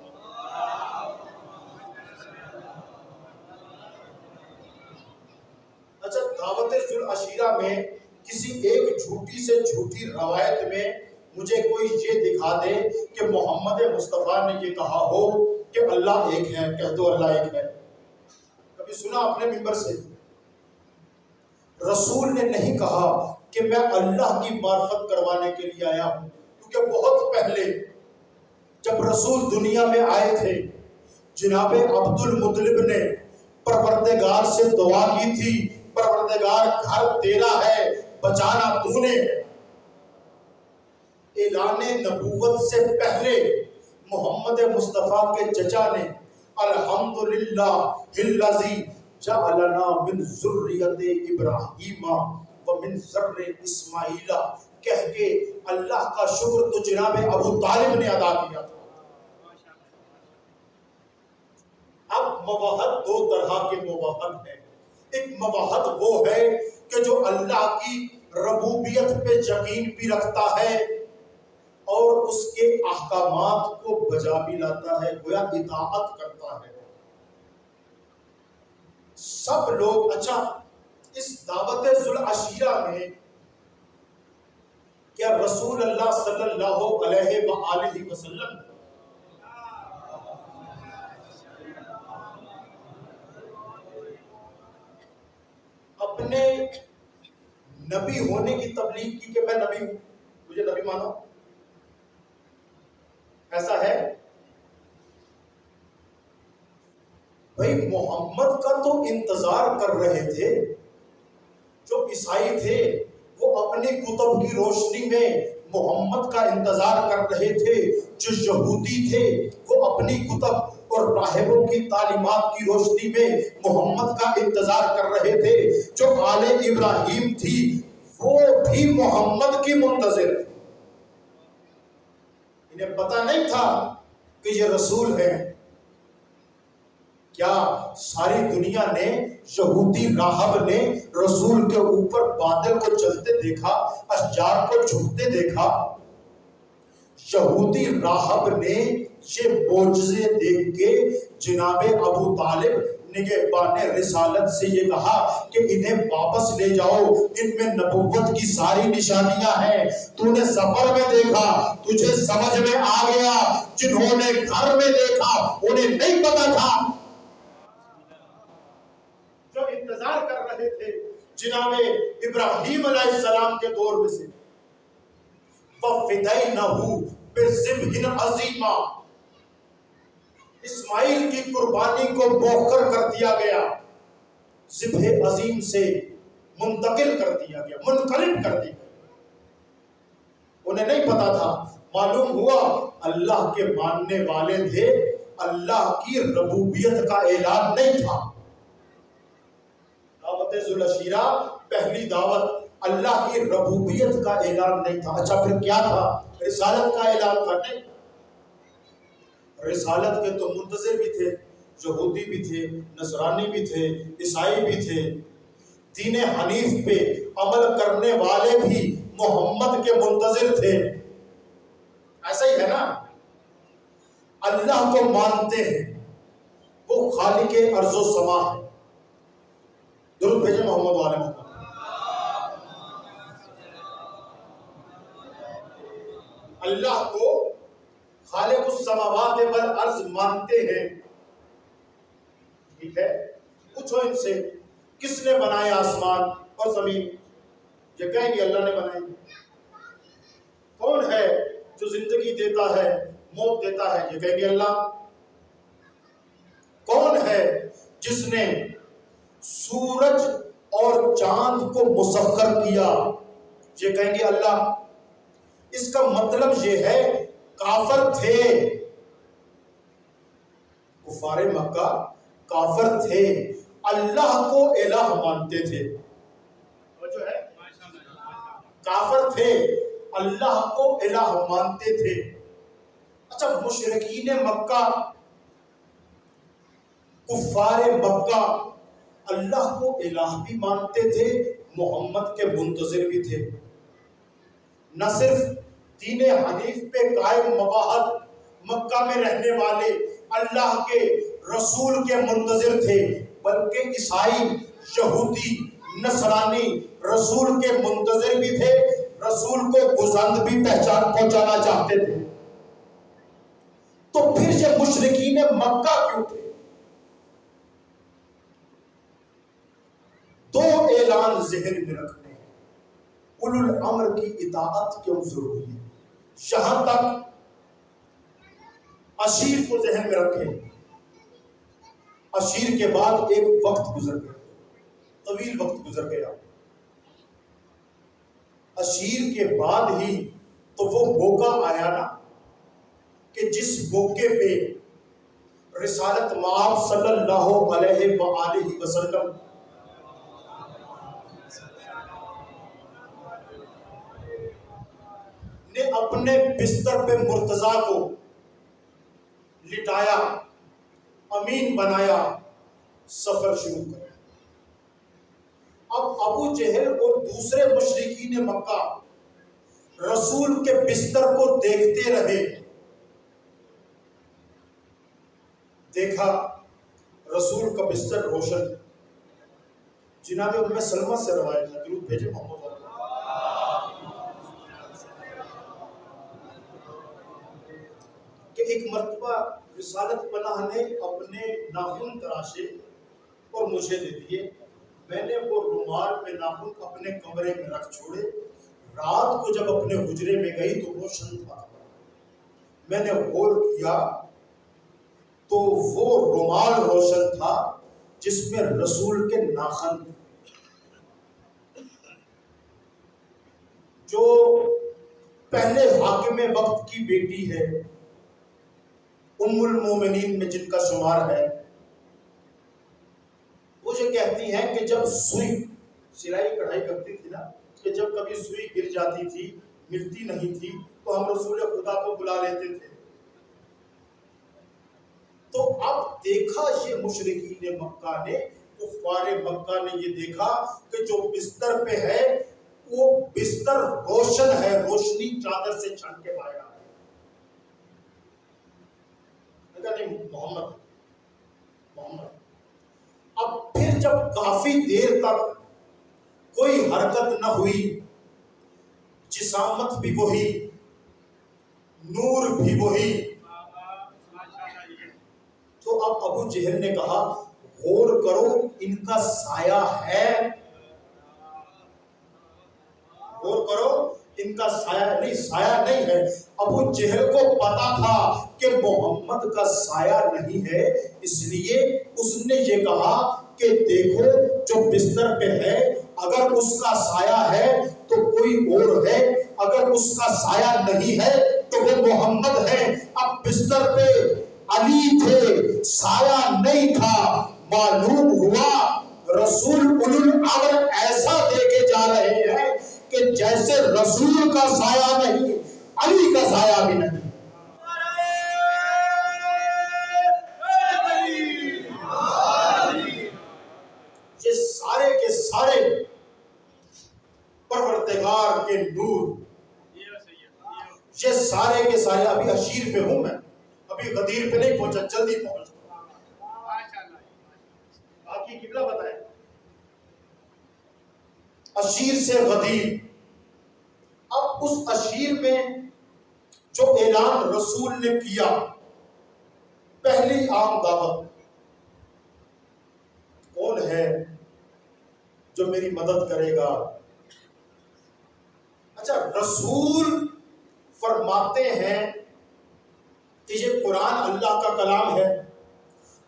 اچھا، دعوت ذوالعشیرہ میں کسی ایک جھوٹی سے جھوٹی روایت میں مجھے کوئی یہ دکھا دے کہ محمد مصطفیٰ نے یہ کہا ہو کہ اللہ ایک ہے. کہہ دو اللہ ایک ہے. کبھی سنا اپنے منبر سے؟ رسول نے نہیں کہا کہ میں اللہ کی معرفت کروانے کے لیے آیا ہوں، کیونکہ بہت پہلے جب رسول دنیا میں آئے تھے، جناب عبد المطلب نے پروردگار سے دعا کی تھی، پروردگار گھر تیرا ہے، بچانا تو نے. اعلان نبوت سے پہلے محمد مصطفیٰ کے چچا نے الحمدللہ الذی جعلنا من ذریۃ ابراہیم ومن ذر اسماعیل کہہ کے اللہ کا شکر تو جناب ابو طالب نے ادا کیا تھا. اب موحد دو طرح کے موحد ہیں. ایک موحد وہ ہے کہ جو اللہ کی ربوبیت پہ یقین بھی رکھتا ہے اور اس کے احکامات کو بجا بھی لاتا ہے، گویا اطاعت کرتا ہے. سب لوگ. اچھا، اس دعوت ذوالعشیرہ میں کیا رسول اللہ صلی اللہ علیہ وآلہ وسلم اپنے نبی ہونے کی تبلیغ کی کہ میں نبی ہوں، مجھے نبی مانو؟ ایسا ہے؟ بھائی محمد کا تو انتظار کر رہے تھے. جو عیسائی تھے وہ اپنی کتب کی روشنی میں محمد کا انتظار کر رہے تھے. جو یہودی تھے وہ اپنی کتب اور راہبوں کی تعلیمات کی روشنی میں محمد کا انتظار کر رہے تھے. جو آل ابراہیم تھی وہ بھی محمد کی منتظر. انہیں پتہ نہیں تھا کہ یہ رسول ہے. کیا ساری دنیا نے، یہودی راہب نے رسول کے اوپر بادل کو چلتے دیکھا، اشجار کو جھکتے دیکھا، یہودی راہب نے یہ معجزے دیکھ کے جناب ابو طالب نگہبان رسالت سے یہ کہا کہ انہیں واپس لے جاؤ، ان میں نبوت کی ساری نشانیاں ہیں، تو نے سفر میں دیکھا، تجھے سمجھ میں آ گیا، جنہوں نے گھر میں دیکھا انہیں نہیں پتا تھا۔ جو انتظار کر رہے تھے جناب ابراہیم علیہ السلام کے دور میں سے، وَفِدَيْنَهُ بِذِبْحٍ عَظِيمٍ، اسماعیل کی قربانی کو موخر کر دیا گیا، ذبح عظیم سے منتقل کر دیا گیا، منقلب کر دیا گیا۔ انہیں نہیں پتا تھا، معلوم ہوا اللہ کے ماننے والے تھے، اللہ کی ربوبیت کا اعلان نہیں تھا۔ دعوت ذوالعشیرہ پہلی دعوت اللہ کی ربوبیت کا اعلان نہیں تھا۔ اچھا پھر کیا تھا؟ رسالت کا اعلان تھا؟ نہیں، رسالت کے تو منتظر بھی تھے، یہودی بھی تھے، نصرانی بھی تھے، عیسائی بھی تھے، دین حنیف پہ عمل کرنے والے بھی محمد کے منتظر تھے۔ ایسا ہی ہے نا، اللہ کو مانتے ہیں، وہ خالق ارض و سما ہے۔ درود بھیجیں محمد والے محمد۔ اللہ کو خالق السماوات والارض مانتے ہیں، ٹھیک ہے؟ پوچھو ان سے کس نے بنایا آسمان اور زمین؟ یہ کہیں گے اللہ نے بنائی۔ کون ہے جو زندگی دیتا ہے موت دیتا ہے؟ یہ کہیں گے اللہ۔ کون ہے جس نے سورج اور چاند کو مسخر کیا؟ یہ کہیں گے اللہ۔ اس کا مطلب یہ ہے کافر تھے، کفار مکہ کافر تھے، اللہ کو الہ مانتے تھے، جو ہے کافر تھے، اللہ کو الہ مانتے تھے۔ اچھا مشرکین مکہ، کفار مکہ اللہ کو الہ بھی مانتے تھے، محمد کے منتظر بھی تھے۔ نہ صرف دین حنیف پہ قائم مباحث مکہ میں رہنے والے اللہ کے رسول کے منتظر تھے، بلکہ عیسائی، یہودی، نصرانی رسول کے منتظر بھی تھے، رسول کو گزند بھی پہنچانا چاہتے تھے۔ تو پھر یہ مشرکین مکہ کیوں تھے؟ دو اعلان ذہن میں رکھنے، اولو الامر کی اطاعت کیوں ضروری ہے؟ یہاں تک اشیر کو ذہن میں رکھیں۔ اشیر کے بعد ایک وقت گزر گیا، طویل وقت گزر گیا۔ اشیر کے بعد ہی تو وہ موقع آیا نا کہ جس موقع پہ رسالت مآب صلی اللہ علیہ وآلہ وسلم نے اپنے بستر پہ مرتضیٰ کو لٹایا، امین بنایا، سفر شروع کیا۔ اب ابو جہل اور دوسرے مشرکین مکہ رسول کے بستر کو دیکھتے رہے۔ دیکھا رسول کا بستر روشن، جناب ام سلمہ سے روایت ہے، درود بھیجے محمد کہ ایک مرتبہ رسالت پناہ نے اپنے ناخن تراشے اور مجھے دے دیے، میں نے وہ رومال میں ناخن اپنے کمرے میں رکھ چھوڑے، رات کو جب اپنے حجرے میں گئی تو روشن تھا، میں نے غور کیا تو وہ رومال روشن تھا جس میں رسول کے ناخن، جو پہلے حاکم وقت کی بیٹی ہے، ام المومنین میں جن کا شمار ہے، وہ یہ کہتی ہیں کہ جب سوئی سلائی کڑھائی کرتی تھی نا، کہ جب کبھی سوئی گر جاتی تھی، ملتی نہیں تھی، تو ہم رسول خدا کو بلا لیتے تھے۔ تو اب دیکھا یہ مشرکین مکہ نے، کفار مکہ نے یہ دیکھا کہ جو بستر پہ ہے وہ بستر روشن ہے، روشنی چادر سے چھن کے باہر آ رہی ہے۔ نہیں محمد محمد. اب پھر جب کافی دیر تک کوئی حرکت نہ ہوئی، جسامت بھی وہی، نور بھی وہی، تو اب ابو جہل نے کہا غور کرو ان کا سایہ ہے، غور کرو ان کا سایہ نہیں، سایہ نہیں ہے. ابو جہل کو پتا تھا کہ محمد کا سایہ نہیں ہے، اس لیے اس نے یہ کہا کہ دیکھو جو بستر پہ ہے اگر اس کا سایہ ہے تو کوئی اور ہے، اگر اس کا سایہ نہیں ہے تو وہ محمد ہے. اب بستر پہ علی تھے، سایہ نہیں تھا. معلوم ہوا رسول اولو الامر ایسا دے کے جا رہے ہیں کہ جیسے رسول کا سایہ نہیں، علی کا سایہ بھی نہیں. یہ سارے کے سارے پروردگار کے نور، یہ سارے کے سارے. ابھی اشیر پہ ہوں میں، ابھی غدیر پہ نہیں پہنچا، جلدی پہنچ. باقی قبلہ بتائیں. اشیر سے غدیر. اب اس اشیر میں جو اعلان رسول نے کیا، پہلی عام دعوت، کون ہے جو میری مدد کرے گا؟ اچھا، رسول فرماتے ہیں کہ یہ قرآن اللہ کا کلام ہے،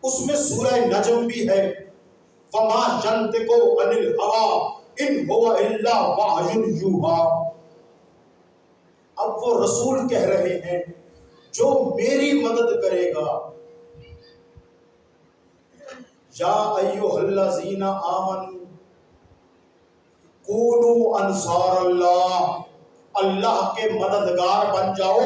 اس میں سورہ نجم بھی ہے، وما ينطق عن الهوى ان هو الا وحی یوحی. اب وہ رسول کہہ رہے ہیں جو میری مدد کرے گا. یا ایھا الذین آمنوا کونوا انصار اللہ، اللہ کے مددگار بن جاؤ.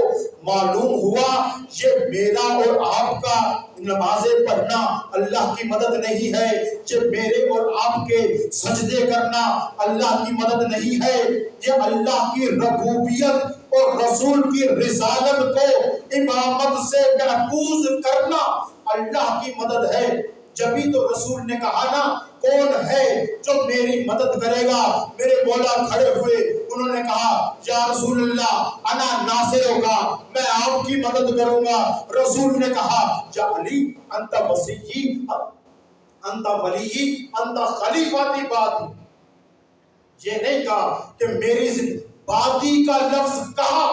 معلوم ہوا یہ میرا اور آپ کا نمازیں پڑھنا اللہ کی مدد نہیں ہے، یہ میرے اور آپ کے سجدے کرنا اللہ کی مدد نہیں ہے، یہ اللہ کی ربوبیت اور رسول کی رسالت کو امامت سے محفوظ کرنا اللہ کی مدد ہے. جبھی تو رسول نے کہا نا کون ہے جو میری مدد کرے گا. میرے مولا کھڑے ہوئے، انہوں نے کہا یا رسول اللہ انا ناصروں کا، میں آپ کی مدد کروں گا. رسول نے کہا یا علی انت وصی، انت ولی، انت خلیفتی بعدی. یہ نہیں کہا کہ میری بعدی کا لفظ کہا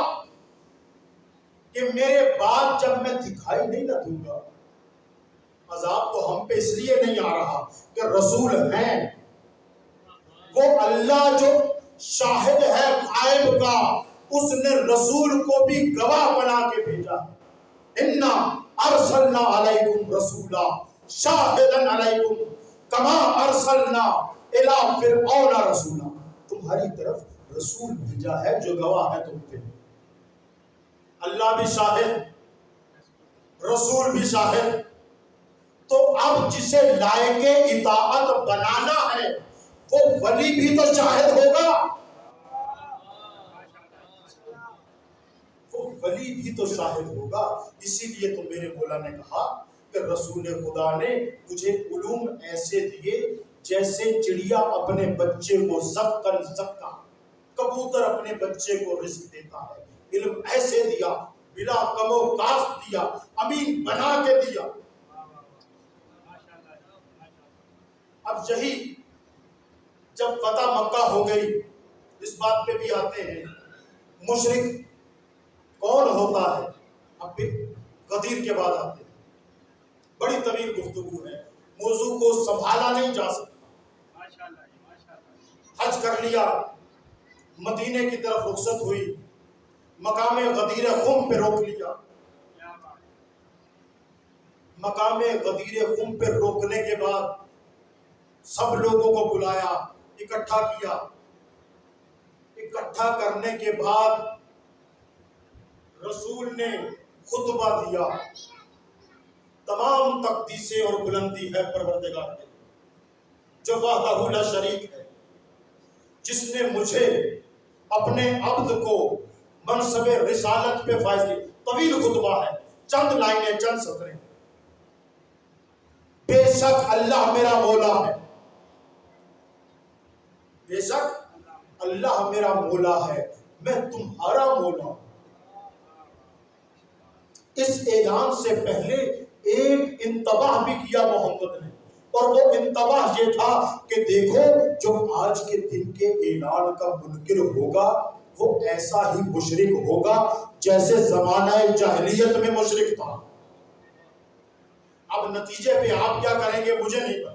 کہ میرے بعد جب میں دکھائی نہیں نہ دوں گا. عذاب تو ہم پہ اس لیے نہیں آ رہا کہ رسول ہیں، وہ اللہ جو شاہد ہے غائب کا، اس نے رسول کو بھی گواہ بنا کے بھیجا. انا ارسلنا علیکم رسولا شاہدا علیکم کما ارسلنا الی فرعون رسولا. تمہاری طرف رسول بھیجا ہے جو گواہ ہے تم پہ. اللہ بھی شاہد، رسول بھی شاہد. تو اب جسے لائق اطاعت بنانا ہے وہ ولی بھی تو شاہد ہوگا، وہ ولی بھی تو شاہد ہوگا. اسی لیے تو میرے مولا نے کہا کہ رسول خدا نے مجھے علوم ایسے دیے جیسے چڑیا اپنے بچے کو زبکن زبکا، کبوتر اپنے بچے کو رزق دیتا ہے. علم ایسے دیا، بلا کم و کاست دیا، امین بنا کے دیا. اب یہی جب فتح مکہ ہو گئی، اس بات پہ بھی آتے ہیں مشرک کون ہوتا ہے. اب پھر غدیر کے بعد آتے ہیں. بڑی طویل گفتگو ہے، موضوع کو سنبھالا نہیں جا سکتا. حج کر لیا، مدینے کی طرف رخصت ہوئی، مقام غدیر خم پہ روک لیا. مقام غدیر خم پہ روکنے کے بعد سب لوگوں کو بلایا، اکٹھا کیا. اکٹھا کرنے کے بعد رسول نے خطبہ دیا. تمام تقدیسیں اور بلندی ہے پروردگار کے جو وحدہ لا شریک ہے، جس نے مجھے اپنے عبد کو منصب رسالت پہ فائز کیا. طویل خطبہ ہے، چند لائنیں، چند سطریں. شک اللہ میرا مولا ہے، بے شک اللہ میرا مولا ہے، میں تمہارا مولا ہوں۔ اس اعلان سے پہلے ایک انتباہ بھی کیا محمد نے، اور وہ انتباہ یہ تھا کہ دیکھو جو آج کے دن کے اعلان کا منکر ہوگا وہ ایسا ہی مشرک ہوگا جیسے زمانہ جاہلیت میں مشرک تھا۔ اب نتیجے پہ آپ کیا کریں گے مجھے نہیں پتا،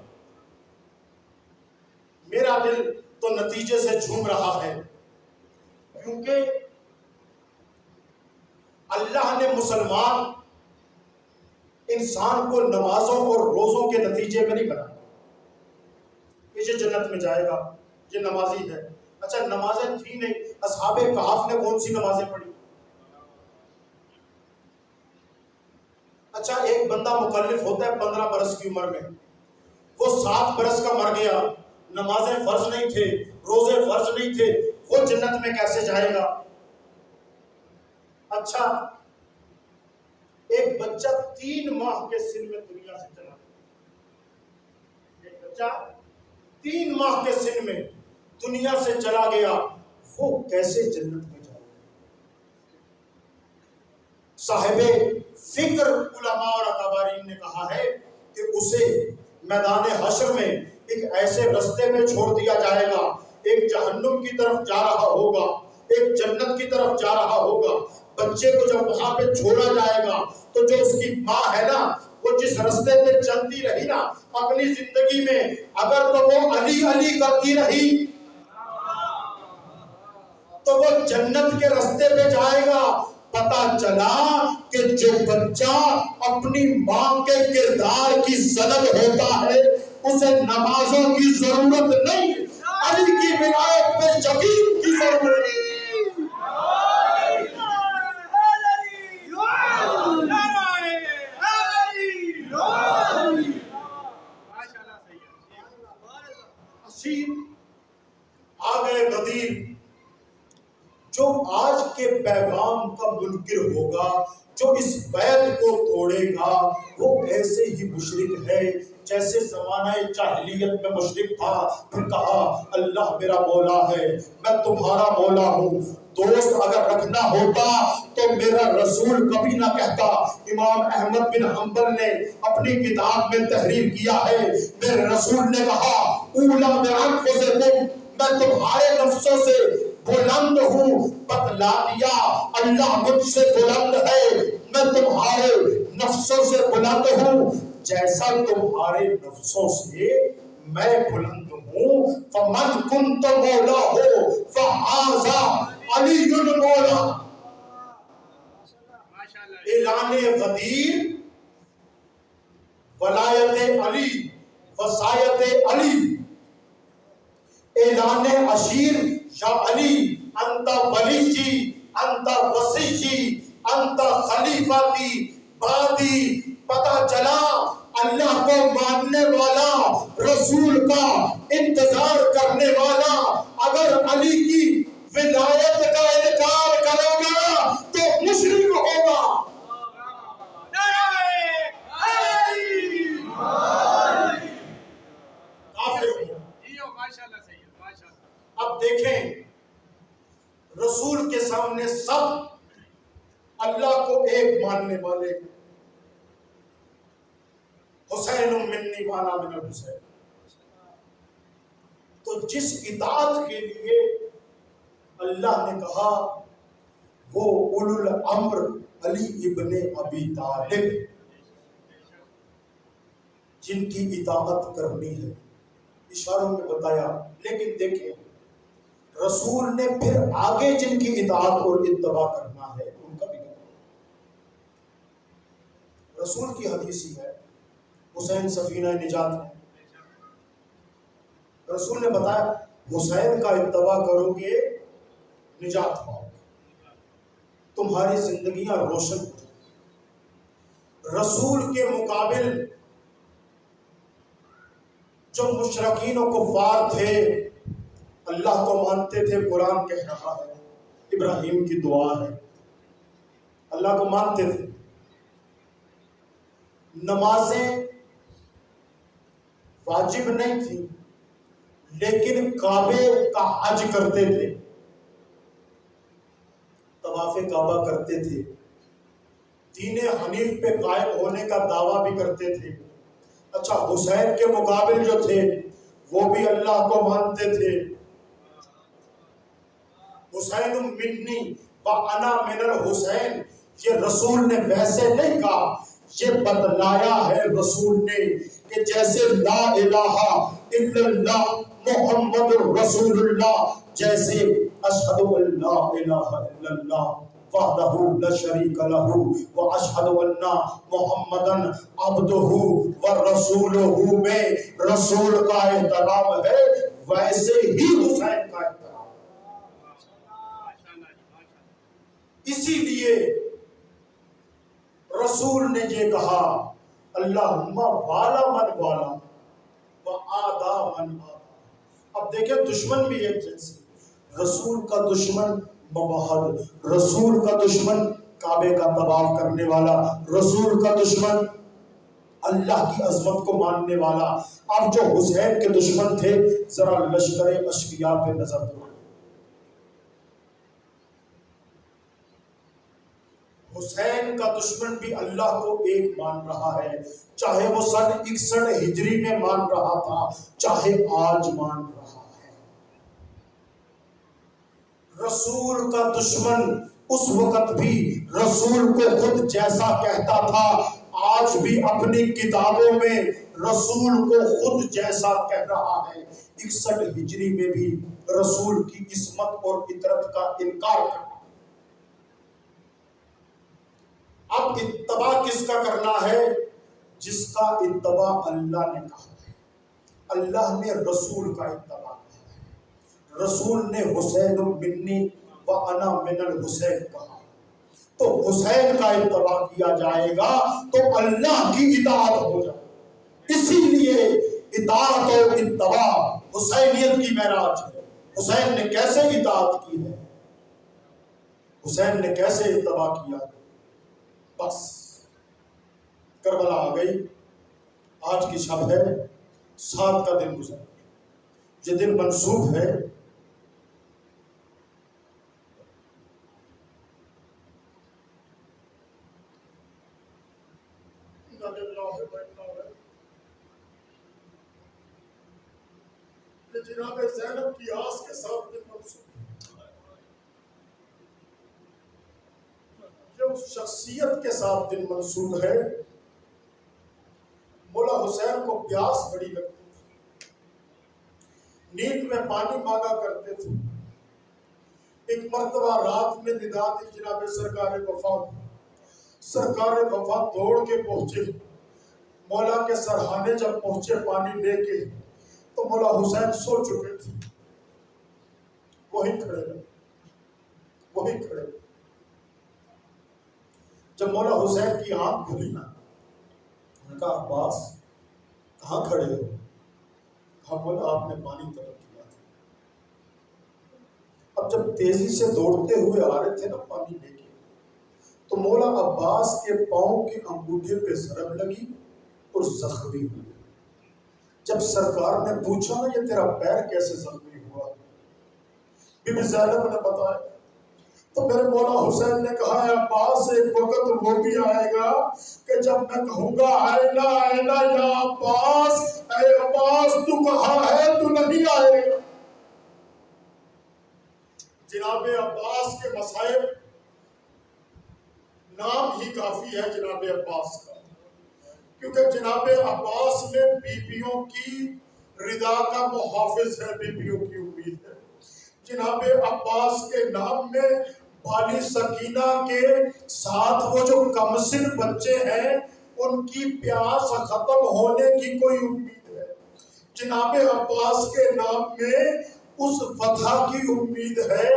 میرا دل تو نتیجے سے جھوم رہا ہے، کیونکہ اللہ نے مسلمان انسان کو نمازوں اور روزوں کے نتیجے میں نہیں بنایا یہ جنت میں جائے گا، یہ نمازی ہے۔ اچھا نمازیں تھی نہیں، اصحاب کہف نے کون سی نمازیں پڑھی؟ اچھا ایک بندہ مکلف ہوتا ہے 15 برس کی عمر میں، وہ 7 برس کا مر گیا، نمازیں فرض نہیں تھے، روزے فرض نہیں تھے، وہ جنت میں کیسے جائے گا؟ اچھا ایک بچہ 3 ماہ کے سن میں دنیا سے چلا گیا، ایک بچہ 3 ماہ کے سن میں دنیا سے چلا گیا، وہ کیسے جنت میں جائے گا؟ صاحب فکر علماء اور اکابرین نے کہا ہے کہ اسے میدان حشر میں ایک ایسے رستے میں چھوڑ دیا جائے گا، ایک جہنم کی طرف جا رہا ہوگا، ایک جنت کی طرف جا رہا ہوگا۔ بچے کو جب وہاں پہ چھوڑا جائے گا تو جو اس کی ماں ہے نا، وہ جس رستے پہ چلتی رہی نا اپنی زندگی میں، اگر تو وہ علی علی کرتی رہی تو وہ جنت کے رستے پہ جائے گا۔ پتا چلا کہ جو بچہ اپنی ماں کے کردار کی زلل ہوتا ہے اسے نمازوں کی ضرورت نہیں، علی کی ولایت پہ یقین کی ضرورت ہے۔ آگے غدیر جو آج کے پیغام کا منکر ہوگا، جو اس بیعت کو توڑے گا، وہ ایسے ہی مشرک ہے جیسے زمانہ جاہلیت میں مشرک تھا، پھر کہا اللہ میرا مولا ہے، میں تمہارا مولا ہوں۔ دوست اگر رکھنا ہوتا تو میرا رسول کبھی نہ کہتا۔ امام احمد بن حنبل نے اپنی کتاب میں تحریر کیا ہے، میرے رسول نے کہا اولا بانفسکم، میں تمہارے نفسوں سے بلند ہوں، بتلا دیا اللہ مجھ سے بلند ہے، میں تمہارے نفسوں سے بلند ہوں جیسا تمہارے نفسوں سے میں بلند ہوں۔ فمن کنت مولا ہو فہذا علی مولا۔ اعلان غدیر، ولایت علی، وصایت علی، اعلان عشیر، یا علی انت ولی جی، انت وصی جی، انت خلیفتی بعدی۔ پتا چلا اللہ کو ماننے والا، رسول کا انتظار کرنے والا اگر علی کی ولایت کا انکار کرے گا تو مشرک ہوگا۔ اب دیکھیں رسول کے سامنے سب اللہ کو ایک ماننے والے، حسین منی وانا من الحسین، تو جس اطاعت کے لیے اللہ نے کہا وہ اولو الامر علی ابن ابی طالب، جن کی اطاعت کرنی ہے، اشاروں میں بتایا۔ لیکن دیکھیں رسول نے پھر آگے جن کی اطاعت اور اتباع کرنا ہے ان کا بھی کرنا۔ رسول کی حدیث ہی ہے، حسین سفینہ نجات ہے، رسول نے بتایا حسین کا اتباع کرو گے نجات پاؤ گے، تمہاری زندگیاں روشن ہو جائیں۔ رسول کے مقابل جو مشرکین و کفار تھے اللہ کو مانتے تھے، قرآن کہہ رہا ہے، ابراہیم کی دعا ہے، اللہ کو مانتے تھے، نمازیں واجب نہیں تھی، لیکن کعبے کا حج کرتے تھے، طواف کعبہ کرتے تھے، دین حنیف پہ قائم ہونے کا دعویٰ بھی کرتے تھے۔ اچھا، حسین کے مقابل جو تھے وہ بھی اللہ کو مانتے تھے۔ حسین منی وانا من الحسین، یہ رسول نے ویسے نہیں کہا، یہ بتلایا ہے رسول نے کہ جیسے لا الہ الا اللہ محمد رسول اللہ، جیسے اشہد ان لا الہ الا اللہ وحدہ لا شریک لہ واشہد ان محمدا عبدہ ورسولہ میں رسول کا احترام ہے، ویسے ہی حسین کا احترام۔ اسی لیے رسول نے یہ کہا اللہم والا من والا و آدا من آدا۔ اب دیکھیں دشمن بھی ایک جیسے، رسول کا دشمن مباحد، رسول کا دشمن کعبے کا طواف کرنے والا، رسول کا دشمن اللہ کی عظمت کو ماننے والا۔ اب جو حسین کے دشمن تھے، ذرا لشکر اشقیاء پہ نظر دو۔ حسین کا دشمن بھی اللہ کو ایک مان رہا ہے، چاہے وہ سن 61 ہجری میں مان رہا تھا، چاہے آج مان رہا ہے۔ رسول کا دشمن اس وقت بھی رسول کو خود جیسا کہتا تھا، آج بھی اپنی کتابوں میں رسول کو خود جیسا کہہ رہا ہے۔ 61 ہجری میں بھی رسول کی عصمت اور عطرت کا انکار کرنا۔ اب اتباع کس کا کرنا ہے؟ جس کا اتباع اللہ نے کہا ہے۔ اللہ نے رسول کا اتباع کیا ہے، رسول نے حسین منی و انا من الحسین کہا، تو حسین کا اتباع کیا جائے گا تو اللہ کی اطاعت ہو جائے۔ اسی لیے اطاعت اور اتباع حسینیت کی معراج ہے۔ حسین نے کیسے اطاعت کی ہے، حسین نے کیسے اتباع کیا؟ بس کربلا آ گئی، آج کی شب ہے، 7 کا دن گزر گیا، یہ دن منسوخ ہے۔ جناب زینب کی آس کے ساتھ دن منسوخ، اس شخصیت کے ساتھ دن منسوخ ہے۔ مولا حسین کو پیاس بڑی لگتی تھی، نیند میں پانی مانگا کرتے تھے۔ ایک مرتبہ رات میں ندا دی جناب سرکار وفات، سرکار وفات دوڑ کے پہنچے، مولا کے سرہانے جب پہنچے پانی لے کے تو مولا حسین سو چکے تھے، وہی کھڑے رہے، وہی کھڑے رہے۔ جب مولا حسین کی آنکھ کھلی نا، انہوں نے کہا عباس کہاں کھڑے ہو؟ کہا مولا آپ نے پانی طلب کیا تھا۔ اب جب تیزی سے دوڑتے ہوئے آ رہے تھے نا پانی لے کے، تو مولا عباس کے پاؤں کے انگوٹھے پہ ضرب لگی اور زخمی ہوئی۔ جب سرکار نے پوچھا نا یہ تیرا پیر کیسے زخمی ہوا، بی بی زینب نے بتایا، تو میرے مولا حسین نے کہا ہے عباس ایک وقت وہ بھی آئے گا کہ جب میں کہوں گا آئینہ آئینہ یا عباس، اے عباس تو کہاں ہے، تو نہیں آئے گا۔ جناب عباس کے مصائب نام ہی کافی ہے جناب عباس کا، کیونکہ جناب عباس میں بیبیوں کی رضا کا محافظ ہے، بیبیوں کی امید ہے۔ جناب عباس کے نام میں بالی سکینہ کے ساتھ وہ جو کمسن بچے ہیں ان کی پیاس ختم ہونے کی کوئی امید ہے۔ جناب عباس کے نام میں اس فتح کی امید ہے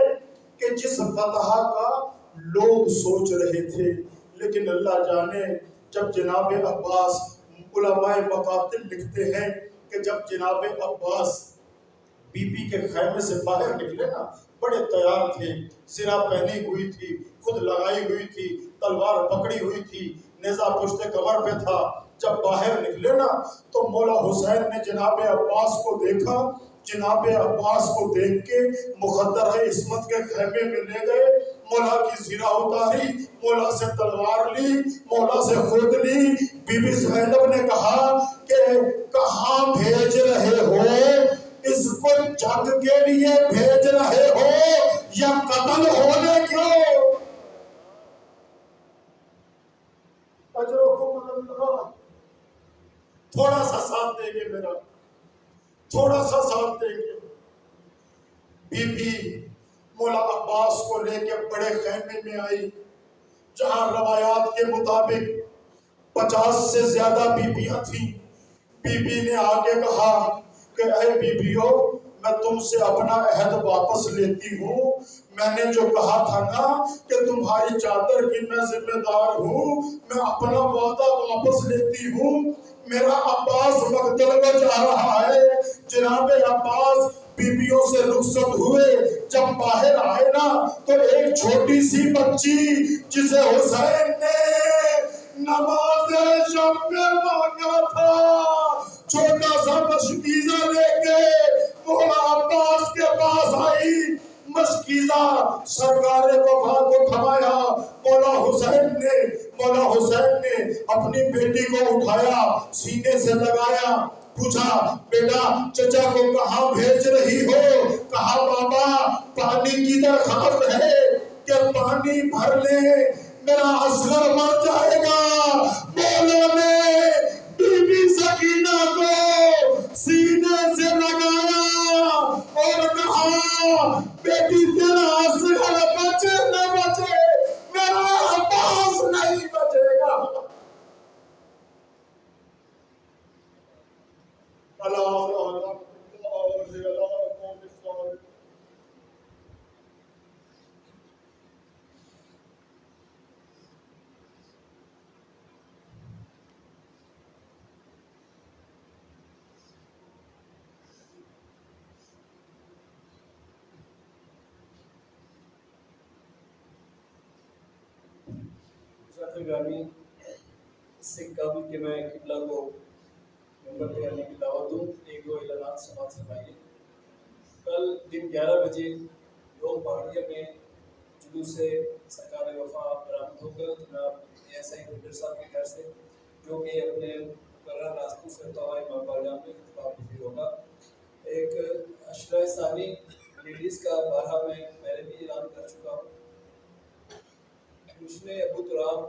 کہ جس فتح کا لوگ سوچ رہے تھے، لیکن اللہ جانے جب جناب عباس، علماء مقاتل لکھتے ہیں کہ جب جناب عباس بی بی کے خیمے سے باہر نکلے نا، بڑے تیار تھے، زرہ پہنی ہوئی تھی، خود لگائی ہوئی تھی، تلوار پکڑی ہوئی تھی، نیزہ پشت کمر پہ تھا، جب باہر نکلے نا تو مولا حسین نے جناب عباس کو دیکھا، جناب عباس کو دیکھ کے مقدر عصمت کے خیمے میں لے گئے، مولا کی زرہ اتاری، مولا سے تلوار لی، مولا سے خود لی۔ بی بی زینب نے کہا کہ کہاں بھیج رہے ہو؟ اس کو جنگ کے لیے بھیج رہے ہو یا قتل ہونے کیوں؟ اجرکم اللہ، تھوڑا سا ساتھ دیں گے میرا، تھوڑا سا ساتھ دیں گے۔ بی بی مولا عباس کو لے کے بڑے خیمے میں آئی، جہاں روایات کے مطابق 50 سے زیادہ بیبیاں تھیں۔ بی بی نے آگے کہا کہ اے بیبیو، میں تم سے اپنا عہد واپس لیتی ہوں، میں نے جو کہا تھا نا کہ تمہاری چادر کی میں ذمہ دار ہوں، میں اپنا وعدہ واپس لیتی ہوں۔ میرا عباس مقتل کو جا رہا ہے۔ جناب عباس بیبیوں سے رخصت ہوئے، جب باہر آئے نا تو ایک چھوٹی سی بچی جسے حسین نے نماز شب میں مانگا تھا، چھوٹا سا مشکیزہ لے کے مولا عباس کے پاس آئی۔ مشکیزہ سرکار وفا کو تھمایا، مولا حسین نے اپنی بیٹی کو اٹھایا، سینے سے لگایا، پوچھا بیٹا چچا کو کہاں بھیج رہی ہو؟ کہا بابا پانی کی درخواست ہے کہ پانی بھر لے، میرا اصغر مر جائے گا۔ مولا نے بی بی سکینہ کو سینے سے لگایا اور کہا بیٹی تیرا اصغر بچے نہ بچے، میرا عباس نہیں بچے گا۔ گرامی، اس سے قبل کہ میں قبلہ کو ممبر پہ آنے کی دعوت دوں، ایک دو اعلانات سماعت فرمائیے۔ کل دن 11 بجے لوگ پہاڑیہ میں جلوس سے سرکار وفا برآمد ہو کر جناب ایسا ہی گلڈر صاحب کے گھر سے، جو کہ اپنے مقررہ راستوں سے ہوتا ہوا امام بارگاہ میں اتفاق پذیر ہوگا۔ ایک عشرہ ثانی لیڈیز کا بارہا میں پہلے بھی اعلان کر چکا ہوں۔ اس میں ابو تراب